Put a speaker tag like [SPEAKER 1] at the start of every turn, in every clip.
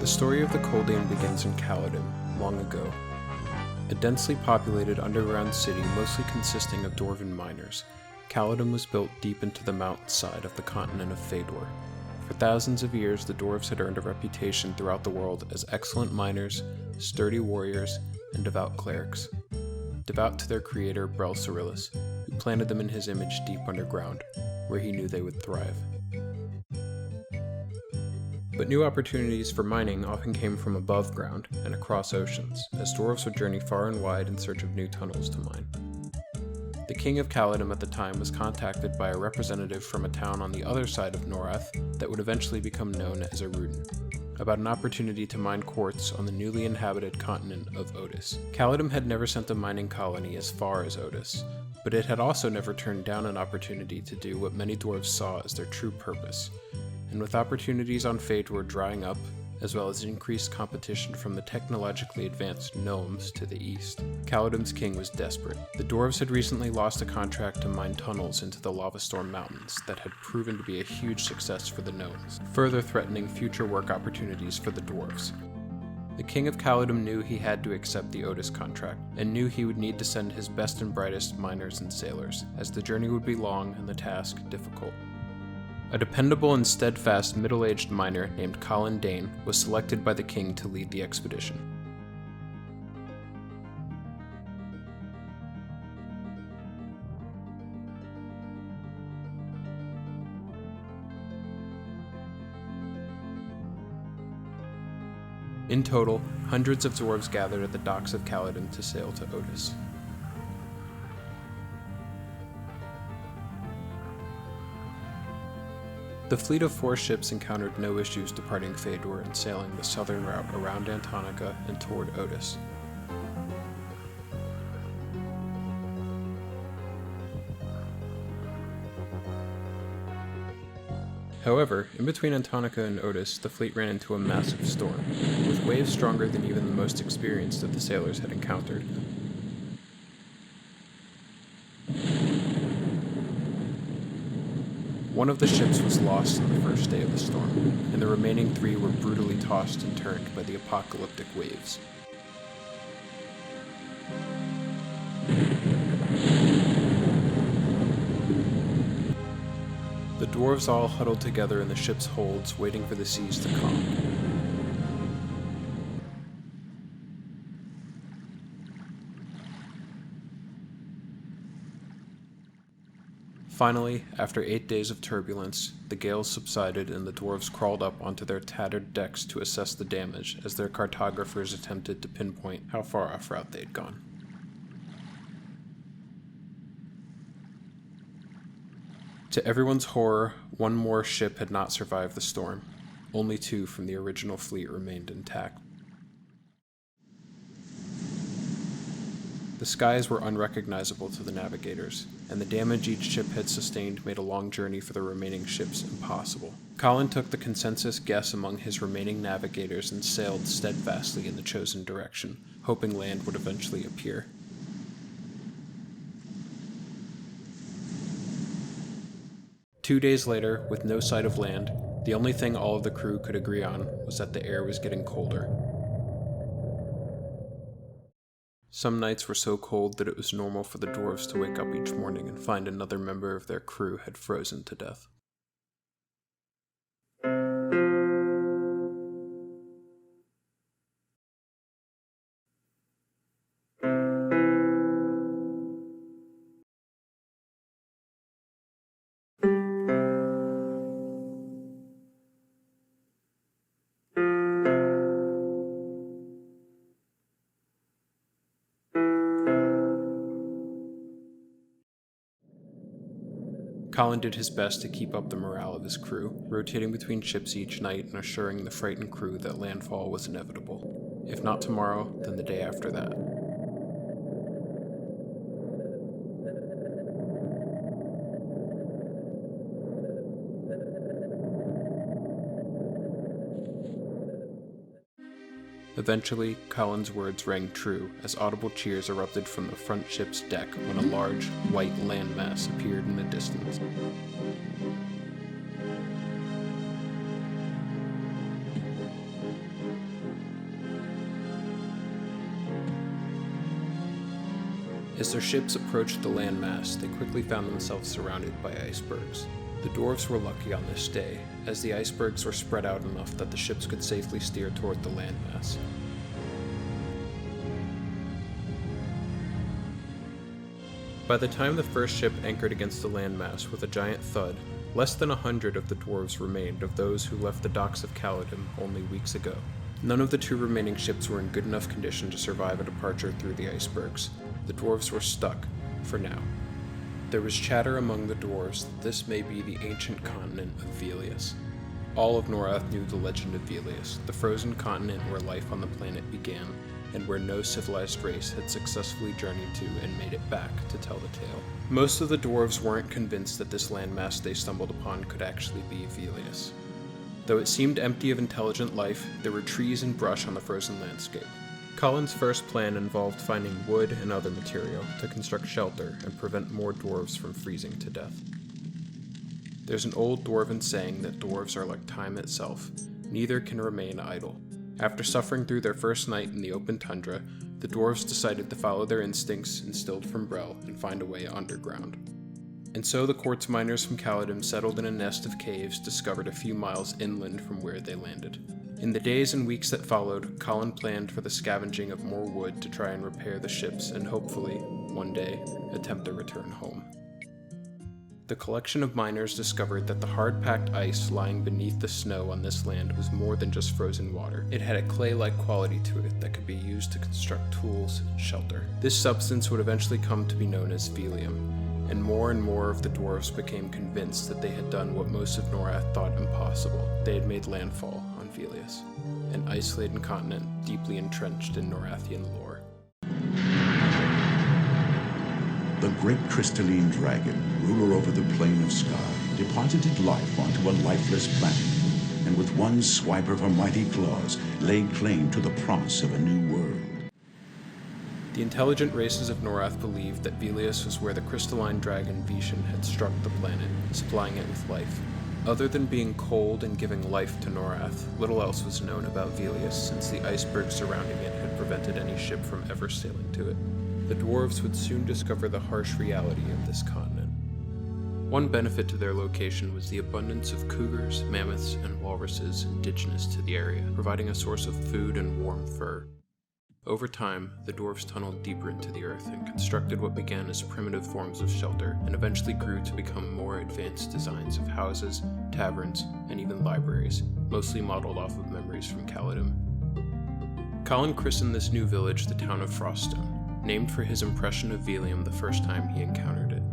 [SPEAKER 1] The story of the Coldain begins in Coldain, long ago. A densely populated underground city mostly consisting of dwarven miners, Coldain was built deep into the mountainside of the continent of Fëdor. For thousands of years, the dwarves had earned a reputation throughout the world as excellent miners, sturdy warriors, and devout clerics. Devout to their creator, Velious, who planted them in his image deep underground, where he knew they would thrive. But new opportunities for mining often came from above ground and across oceans, as dwarves would journey far and wide in search of new tunnels to mine. The king of Coldain at the time was contacted by a representative from a town on the other side of Norath that would eventually become known as Aruden, about an opportunity to mine quartz on the newly inhabited continent of Otis. Coldain had never sent a mining colony as far as Otis, but it had also never turned down an opportunity to do what many dwarves saw as their true purpose. And with opportunities on Fëdor drying up, as well as increased competition from the technologically advanced gnomes to the east, Coldain's king was desperate. The dwarves had recently lost a contract to mine tunnels into the lava storm mountains that had proven to be a huge success for the gnomes, further threatening future work opportunities for the dwarves. The king of Coldain knew he had to accept the Otis contract, and knew he would need to send his best and brightest miners and sailors, as the journey would be long and the task difficult. A dependable and steadfast middle-aged miner named Coldain was selected by the king to lead the expedition. In total, hundreds of dwarves gathered at the docks of Coldain to sail to Otis. The fleet of 4 ships encountered no issues departing Fëdor and sailing the southern route around Antonica and toward Otis. However, in between Antonica and Otis, the fleet ran into a massive storm, with waves stronger than even the most experienced of the sailors had encountered. One of the ships was lost on the first day of the storm, and the remaining 3 were brutally tossed and turned by the apocalyptic waves. The dwarves all huddled together in the ship's holds, waiting for the seas to calm. Finally, after 8 days of turbulence, the gales subsided and the dwarves crawled up onto their tattered decks to assess the damage as their cartographers attempted to pinpoint how far off route they'd gone. To everyone's horror, one more ship had not survived the storm. Only 2 from the original fleet remained intact. The skies were unrecognizable to the navigators, and the damage each ship had sustained made a long journey for the remaining ships impossible. Colin took the consensus guess among his remaining navigators and sailed steadfastly in the chosen direction, hoping land would eventually appear. Two days later, with no sight of land, the only thing all of the crew could agree on was that the air was getting colder. Some nights were so cold that it was normal for the dwarves to wake up each morning and find another member of their crew had frozen to death. Colin did his best to keep up the morale of his crew, rotating between ships each night and assuring the frightened crew that landfall was inevitable. If not tomorrow, then the day after that. Eventually, Colin's words rang true as audible cheers erupted from the front ship's deck when a large, white landmass appeared in the distance. As their ships approached the landmass, they quickly found themselves surrounded by icebergs. The dwarves were lucky on this day, as the icebergs were spread out enough that the ships could safely steer toward the landmass. By the time the first ship anchored against the landmass with a giant thud, less than 100 of the dwarves remained of those who left the docks of Coldain only weeks ago. None of the 2 remaining ships were in good enough condition to survive a departure through the icebergs. The dwarves were stuck, for now. There was chatter among the dwarves that this may be the ancient continent of Velious. All of Norath knew the legend of Velious, the frozen continent where life on the planet began, and where no civilized race had successfully journeyed to and made it back to tell the tale. Most of the dwarves weren't convinced that this landmass they stumbled upon could actually be Velious. Though it seemed empty of intelligent life, there were trees and brush on the frozen landscape. Colin's first plan involved finding wood and other material to construct shelter and prevent more dwarves from freezing to death. There's an old dwarven saying that dwarves are like time itself, neither can remain idle. After suffering through their first night in the open tundra, the dwarves decided to follow their instincts instilled from Brel and find a way underground. And so the quartz miners from Coldain settled in a nest of caves discovered a few miles inland from where they landed. In the days and weeks that followed, Colin planned for the scavenging of more wood to try and repair the ships and hopefully, one day, attempt a return home. The collection of miners discovered that the hard-packed ice lying beneath the snow on this land was more than just frozen water. It had a clay-like quality to it that could be used to construct tools and shelter. This substance would eventually come to be known as Velium, and more of the dwarves became convinced that they had done what most of Norath thought impossible. They had made landfall on Velious, an isolated continent deeply entrenched in Norathian lore.
[SPEAKER 2] The great crystalline dragon, ruler over the plane of sky, deposited life onto a lifeless planet, and with one swipe of her mighty claws, laid claim to the promise of a new world.
[SPEAKER 1] The intelligent races of Norath believed that Velious was where the crystalline dragon Vishen had struck the planet, supplying it with life. Other than being cold and giving life to Norath, little else was known about Velious since the iceberg surrounding it had prevented any ship from ever sailing to it. The dwarves would soon discover the harsh reality of this continent. One benefit to their location was the abundance of cougars, mammoths, and walruses indigenous to the area, providing a source of food and warm fur. Over time, the dwarves tunneled deeper into the earth and constructed what began as primitive forms of shelter, and eventually grew to become more advanced designs of houses, taverns, and even libraries, mostly modeled off of memories from Coldain. Colin christened this new village the town of Froststone, named for his impression of Velium the first time he encountered it.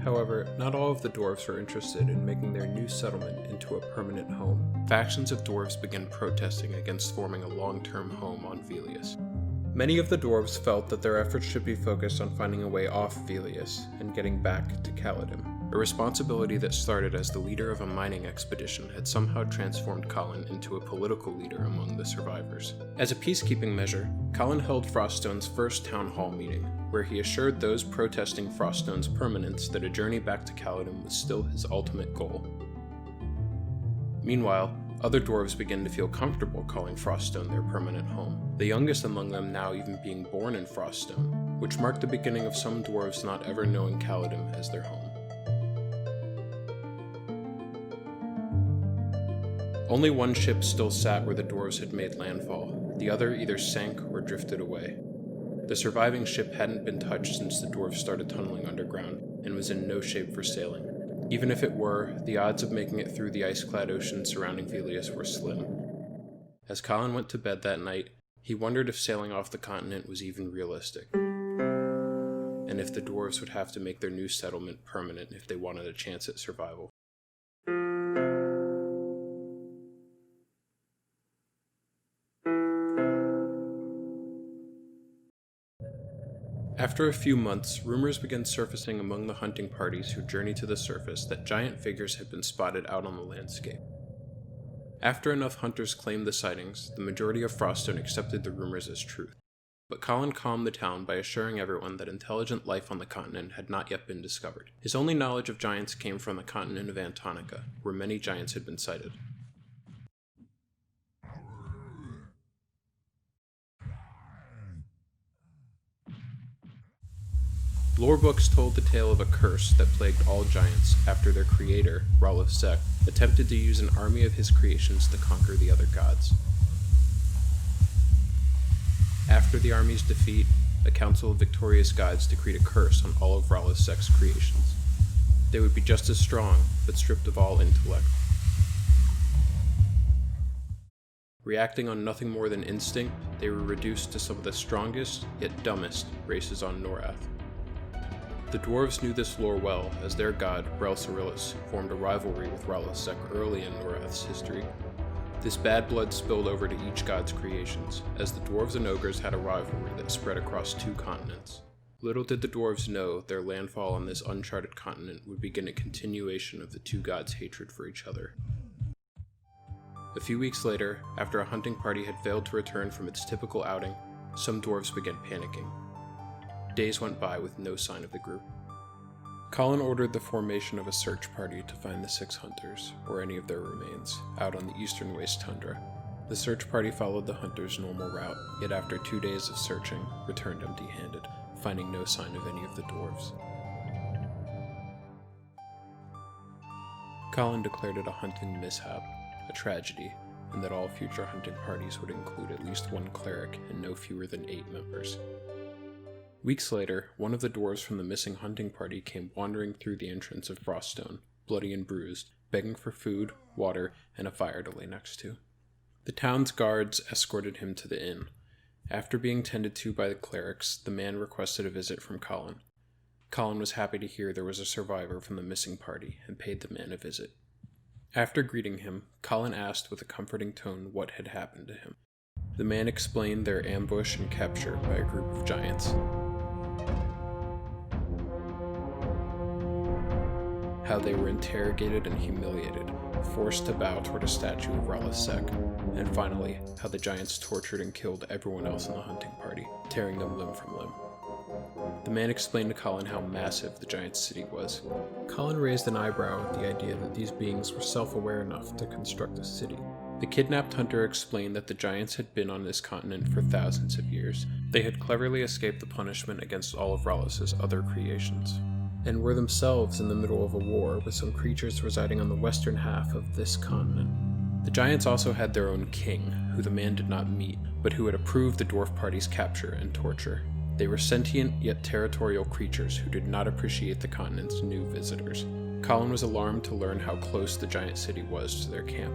[SPEAKER 1] However, not all of the dwarves were interested in making their new settlement into a permanent home. Factions of dwarves began protesting against forming a long-term home on Velious. Many of the dwarves felt that their efforts should be focused on finding a way off Velious and getting back to Coldain. A responsibility that started as the leader of a mining expedition had somehow transformed Colin into a political leader among the survivors. As a peacekeeping measure, Colin held Froststone's first town hall meeting, where he assured those protesting Froststone's permanence that a journey back to Coldain was still his ultimate goal. Meanwhile, other dwarves began to feel comfortable calling Froststone their permanent home, the youngest among them now even being born in Froststone, which marked the beginning of some dwarves not ever knowing Coldain as their home. Only one ship still sat where the dwarves had made landfall. The other either sank or drifted away. The surviving ship hadn't been touched since the dwarves started tunneling underground, and was in no shape for sailing. Even if it were, the odds of making it through the ice-clad ocean surrounding Velious were slim. As Colin went to bed that night, he wondered if sailing off the continent was even realistic, and if the dwarves would have to make their new settlement permanent if they wanted a chance at survival. After a few months, rumors began surfacing among the hunting parties who journeyed to the surface that giant figures had been spotted out on the landscape. After enough hunters claimed the sightings, the majority of Froststone accepted the rumors as truth. But Colin calmed the town by assuring everyone that intelligent life on the continent had not yet been discovered. His only knowledge of giants came from the continent of Antonica, where many giants had been sighted. Lore books told the tale of a curse that plagued all giants after their creator, Relocate, attempted to use an army of his creations to conquer the other gods. After the army's defeat, a council of victorious gods decreed a curse on all of Relocate's creations. They would be just as strong, but stripped of all intellect. Reacting on nothing more than instinct, they were reduced to some of the strongest, yet dumbest, races on Norath. The dwarves knew this lore well, as their god, Velious, formed a rivalry with Relocate early in Norath's history. This bad blood spilled over to each god's creations, as the dwarves and ogres had a rivalry that spread across 2 continents. Little did the dwarves know their landfall on this uncharted continent would begin a continuation of the 2 gods' hatred for each other. A few weeks later, after a hunting party had failed to return from its typical outing, some dwarves began panicking. Days went by with no sign of the group. Colin ordered the formation of a search party to find the 6 hunters, or any of their remains, out on the eastern waste tundra. The search party followed the hunters' normal route, yet after 2 days of searching, returned empty-handed, finding no sign of any of the dwarves. Colin declared it a hunting mishap, a tragedy, and that all future hunting parties would include at least 1 cleric and no fewer than 8 members. Weeks later, one of the dwarves from the missing hunting party came wandering through the entrance of Froststone, bloody and bruised, begging for food, water, and a fire to lay next to. The town's guards escorted him to the inn. After being tended to by the clerics, the man requested a visit from Colin. Colin was happy to hear there was a survivor from the missing party and paid the man a visit. After greeting him, Colin asked with a comforting tone what had happened to him. The man explained their ambush and capture by a group of giants. How they were interrogated and humiliated, forced to bow toward a statue of Relocate, and finally, how the giants tortured and killed everyone else in the hunting party, tearing them limb from limb. The man explained to Colin how massive the giant city was. Colin raised an eyebrow at the idea that these beings were self-aware enough to construct a city. The kidnapped hunter explained that the giants had been on this continent for thousands of years. They had cleverly escaped the punishment against all of Relocate's other creations, and were themselves in the middle of a war with some creatures residing on the western half of this continent. The giants also had their own king, who the man did not meet, but who had approved the dwarf party's capture and torture. They were sentient yet territorial creatures who did not appreciate the continent's new visitors. Colin was alarmed to learn how close the giant city was to their camp,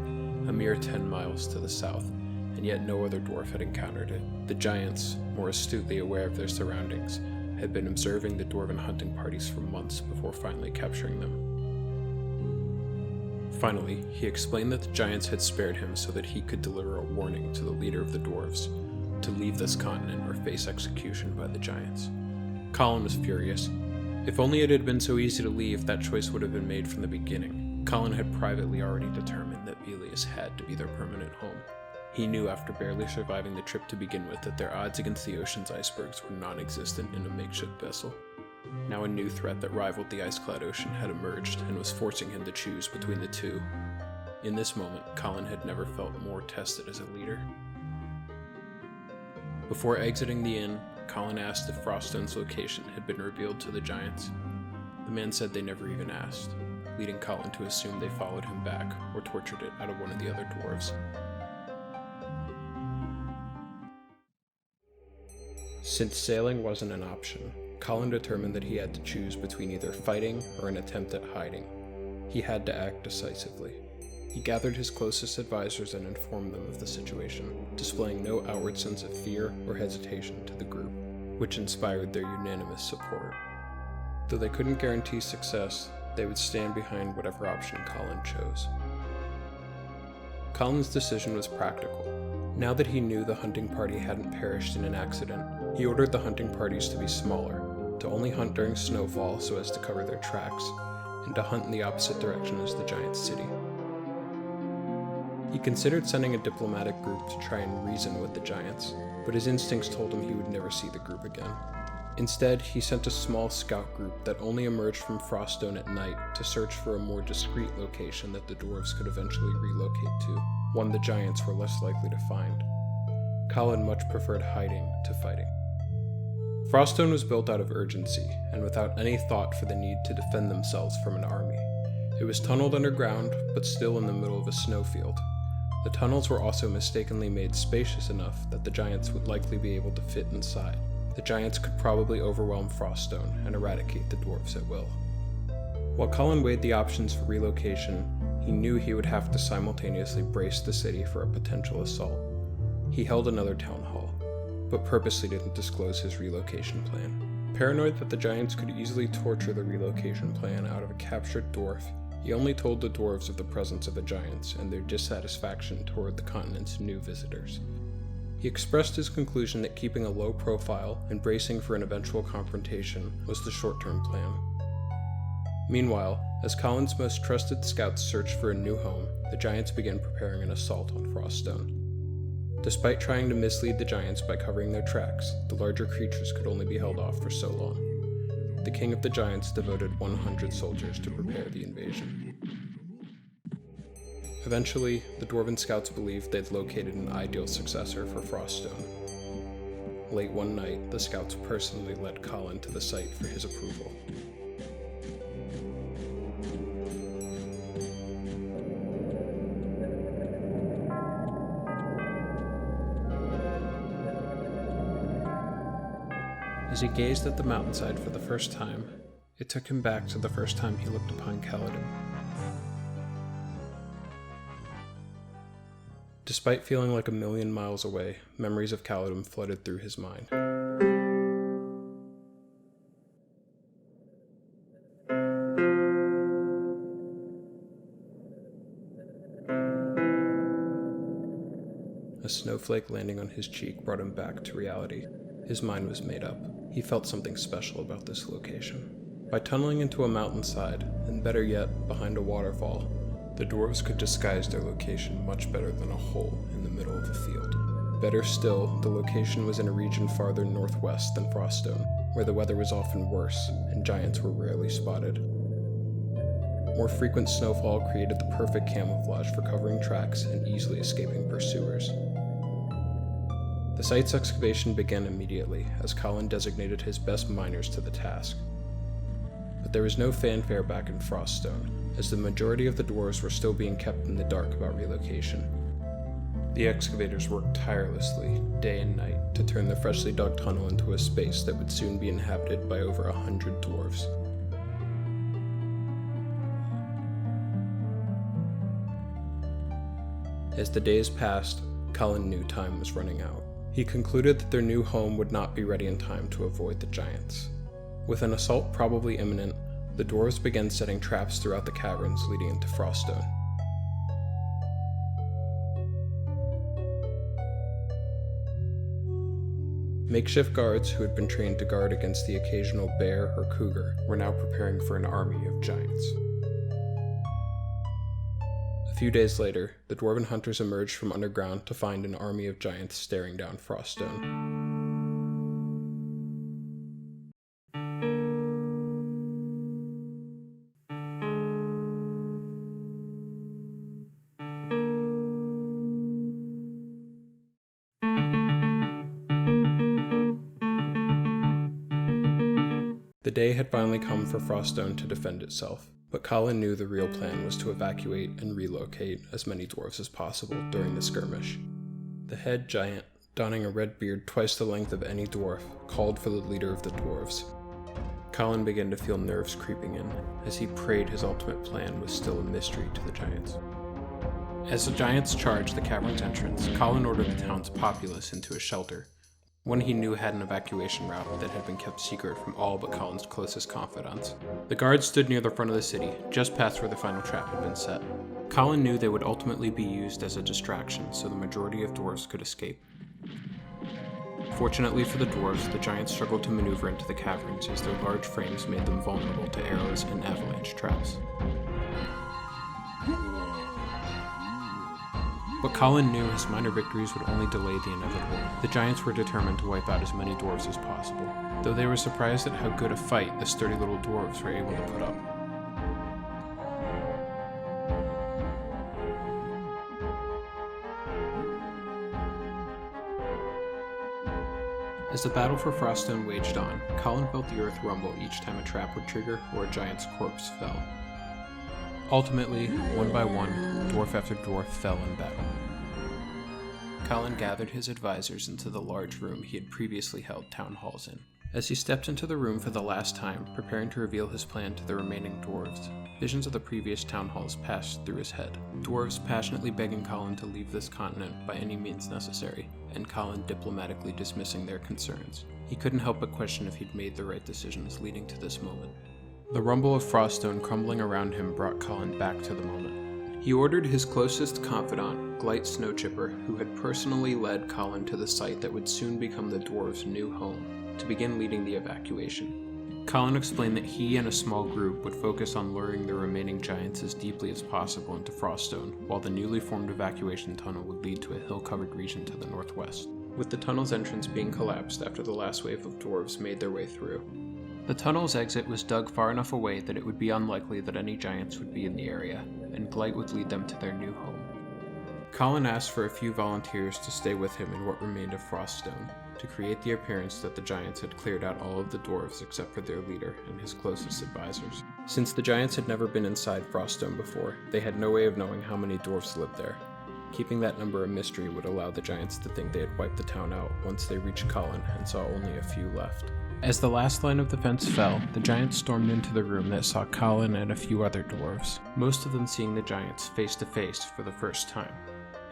[SPEAKER 1] a mere 10 miles to the south, and yet no other dwarf had encountered it. The giants, more astutely aware of their surroundings, had been observing the dwarven hunting parties for months before finally capturing them. Finally, he explained that the giants had spared him so that he could deliver a warning to the leader of the dwarves, to leave this continent or face execution by the giants. Colin was furious. If only it had been so easy to leave, that choice would have been made from the beginning. Colin had privately already determined that Velious had to be their permanent home. He knew after barely surviving the trip to begin with that their odds against the ocean's icebergs were non-existent in a makeshift vessel. Now a new threat that rivaled the ice-clad ocean had emerged and was forcing him to choose between the two. In this moment, Colin had never felt more tested as a leader. Before exiting the inn, Colin asked if Froststone's location had been revealed to the giants. The man said they never even asked, leading Colin to assume they followed him back or tortured it out of one of the other dwarves. Since sailing wasn't an option, Colin determined that he had to choose between either fighting or an attempt at hiding. He had to act decisively. He gathered his closest advisors and informed them of the situation, displaying no outward sense of fear or hesitation to the group, which inspired their unanimous support. Though they couldn't guarantee success, they would stand behind whatever option Colin chose. Colin's decision was practical. Now that he knew the hunting party hadn't perished in an accident, he ordered the hunting parties to be smaller, to only hunt during snowfall so as to cover their tracks, and to hunt in the opposite direction as the giant city. He considered sending a diplomatic group to try and reason with the giants, but his instincts told him he would never see the group again. Instead, he sent a small scout group that only emerged from Froststone at night to search for a more discreet location that the dwarves could eventually relocate to, one the giants were less likely to find. Colin much preferred hiding to fighting. Froststone was built out of urgency, and without any thought for the need to defend themselves from an army. It was tunneled underground, but still in the middle of a snowfield. The tunnels were also mistakenly made spacious enough that the giants would likely be able to fit inside. The giants could probably overwhelm Froststone and eradicate the dwarves at will. While Colin weighed the options for relocation, he knew he would have to simultaneously brace the city for a potential assault. He held another town hall, but purposely didn't disclose his relocation plan. Paranoid that the giants could easily torture the relocation plan out of a captured dwarf, he only told the dwarves of the presence of the giants and their dissatisfaction toward the continent's new visitors. He expressed his conclusion that keeping a low profile and bracing for an eventual confrontation was the short-term plan. Meanwhile, as Colin's most trusted scouts searched for a new home, the giants began preparing an assault on Froststone. Despite trying to mislead the giants by covering their tracks, the larger creatures could only be held off for so long. The king of the giants devoted 100 soldiers to prepare the invasion. Eventually, the dwarven scouts believed they'd located an ideal successor for Froststone. Late one night, the scouts personally led Colin to the site for his approval. As he gazed at the mountainside for the first time, it took him back to the first time he looked upon Coldain. Despite feeling like a million miles away, memories of Coldain flooded through his mind. A snowflake landing on his cheek brought him back to reality. His mind was made up. He felt something special about this location. By tunneling into a mountainside, and better yet, behind a waterfall, the dwarves could disguise their location much better than a hole in the middle of a field. Better still, the location was in a region farther northwest than Froststone, where the weather was often worse and giants were rarely spotted. More frequent snowfall created the perfect camouflage for covering tracks and easily escaping pursuers. The site's excavation began immediately, as Colin designated his best miners to the task. But there was no fanfare back in Froststone, as the majority of the dwarves were still being kept in the dark about relocation. The excavators worked tirelessly, day and night, to turn the freshly dug tunnel into a space that would soon be inhabited by over 100 dwarves. As the days passed, Colin knew time was running out. He concluded that their new home would not be ready in time to avoid the giants. With an assault probably imminent, the dwarves began setting traps throughout the caverns leading into Froststone. Makeshift guards who had been trained to guard against the occasional bear or cougar were now preparing for an army of giants. A few days later, the dwarven hunters emerged from underground to find an army of giants staring down Froststone. The day had finally come for Froststone to defend itself. But Colin knew the real plan was to evacuate and relocate as many dwarves as possible during the skirmish. The head giant, donning a red beard twice the length of any dwarf, called for the leader of the dwarves. Colin began to feel nerves creeping in, as he prayed his ultimate plan was still a mystery to the giants. As the giants charged the cavern's entrance, Colin ordered the town's populace into a shelter, one he knew had an evacuation route that had been kept secret from all but Colin's closest confidants. The guards stood near the front of the city, just past where the final trap had been set. Colin knew they would ultimately be used as a distraction so the majority of dwarves could escape. Fortunately for the dwarves, the giants struggled to maneuver into the caverns as their large frames made them vulnerable to arrows and avalanche traps. But Colin knew his minor victories would only delay the inevitable. The giants were determined to wipe out as many dwarves as possible, though they were surprised at how good a fight the sturdy little dwarves were able to put up. As the battle for Froststone waged on, Colin felt the earth rumble each time a trap would trigger or a giant's corpse fell. Ultimately, one by one, dwarf after dwarf fell in battle. Colin gathered his advisors into the large room he had previously held town halls in. As he stepped into the room for the last time, preparing to reveal his plan to the remaining dwarves, visions of the previous town halls passed through his head. Dwarves passionately begging Colin to leave this continent by any means necessary, and Colin diplomatically dismissing their concerns. He couldn't help but question if he'd made the right decisions leading to this moment. The rumble of Froststone crumbling around him brought Colin back to the moment. He ordered his closest confidant, Glite Snowchipper, who had personally led Colin to the site that would soon become the dwarves' new home, to begin leading the evacuation. Colin explained that he and a small group would focus on luring the remaining giants as deeply as possible into Froststone, while the newly formed evacuation tunnel would lead to a hill-covered region to the northwest, with the tunnel's entrance being collapsed after the last wave of dwarves made their way through. The tunnel's exit was dug far enough away that it would be unlikely that any giants would be in the area, and Glite would lead them to their new home. Colin asked for a few volunteers to stay with him in what remained of Froststone, to create the appearance that the giants had cleared out all of the dwarves except for their leader and his closest advisors. Since the giants had never been inside Froststone before, they had no way of knowing how many dwarves lived there. Keeping that number a mystery would allow the giants to think they had wiped the town out once they reached Colin and saw only a few left. As the last line of defense fell, the giants stormed into the room that saw Colin and a few other dwarves, most of them seeing the giants face to face for the first time.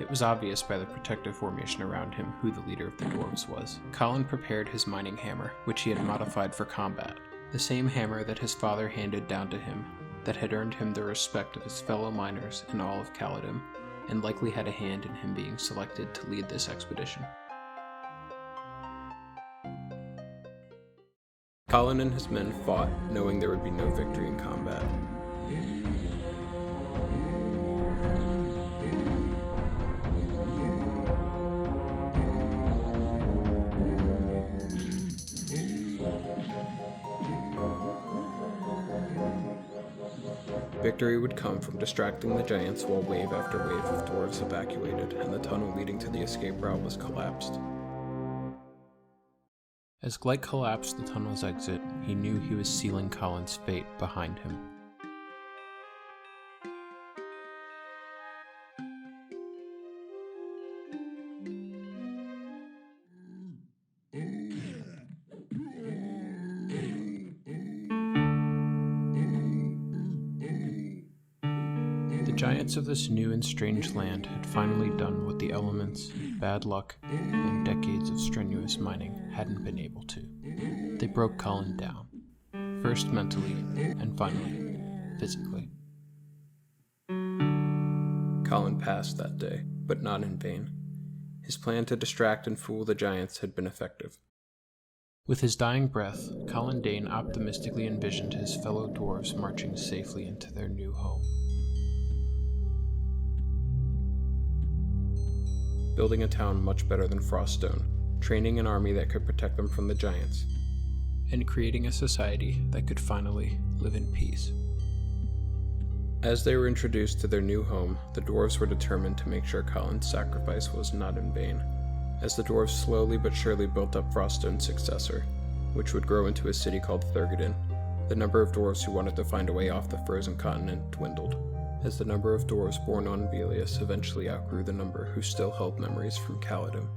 [SPEAKER 1] It was obvious by the protective formation around him who the leader of the dwarves was. Colin prepared his mining hammer, which he had modified for combat, the same hammer that his father handed down to him, that had earned him the respect of his fellow miners in all of Caledon, and likely had a hand in him being selected to lead this expedition. Colin and his men fought, knowing there would be no victory in combat. Victory would come from distracting the giants while wave after wave of dwarves evacuated and the tunnel leading to the escape route was collapsed. As Glite collapsed the tunnel's exit, he knew he was sealing Colin's fate behind him. The giants of this new and strange land had finally done what the elements, bad luck, and decades of strenuous mining hadn't been able to. They broke Colin down, first mentally and finally physically. Colin passed that day, but not in vain. His plan to distract and fool the giants had been effective. With his dying breath, Coldain optimistically envisioned his fellow dwarves marching safely into their new home. Building a town much better than Froststone, training an army that could protect them from the giants, and creating a society that could finally live in peace. As they were introduced to their new home, the dwarves were determined to make sure Colin's sacrifice was not in vain, as the dwarves slowly but surely built up Froststone's successor, which would grow into a city called Thurgadin. The number of dwarves who wanted to find a way off the frozen continent dwindled, as the number of dwarves born on Velious eventually outgrew the number who still held memories from Caledon.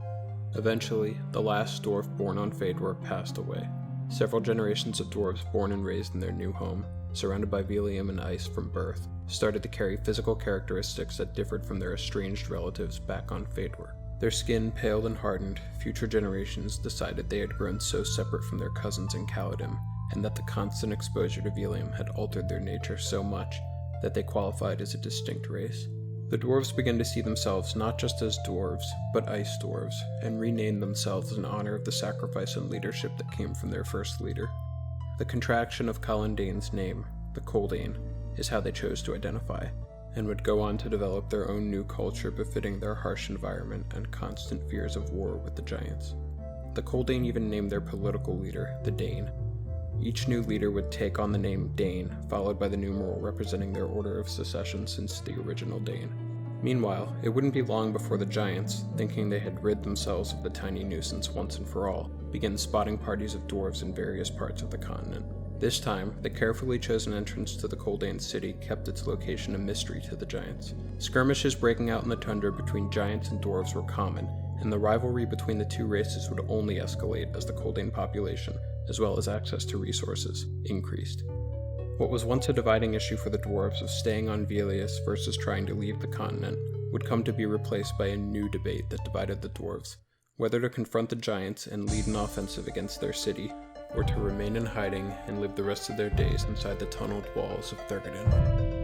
[SPEAKER 1] Eventually, the last dwarf born on Fëdor passed away. Several generations of dwarves born and raised in their new home, surrounded by Velium and ice from birth, started to carry physical characteristics that differed from their estranged relatives back on Fëdor. Their skin paled and hardened, future generations decided they had grown so separate from their cousins in Caledon, and that the constant exposure to Velium had altered their nature so much that they qualified as a distinct race. The dwarves began to see themselves not just as dwarves, but ice dwarves, and renamed themselves in honor of the sacrifice and leadership that came from their first leader. The contraction of Coldain's name, the Coldain, is how they chose to identify, and would go on to develop their own new culture befitting their harsh environment and constant fears of war with the giants. The Coldain even named their political leader the Dane. Each new leader would take on the name Dane, followed by the numeral representing their order of succession since the original Dane. Meanwhile, it wouldn't be long before the giants, thinking they had rid themselves of the tiny nuisance once and for all, began spotting parties of dwarves in various parts of the continent. This time, the carefully chosen entrance to the Coldain city kept its location a mystery to the giants. Skirmishes breaking out in the tundra between giants and dwarves were common, and the rivalry between the two races would only escalate as the Coldain population, as well as access to resources, increased. What was once a dividing issue for the dwarves of staying on Velious versus trying to leave the continent would come to be replaced by a new debate that divided the dwarves, whether to confront the giants and lead an offensive against their city, or to remain in hiding and live the rest of their days inside the tunneled walls of Thurgoden.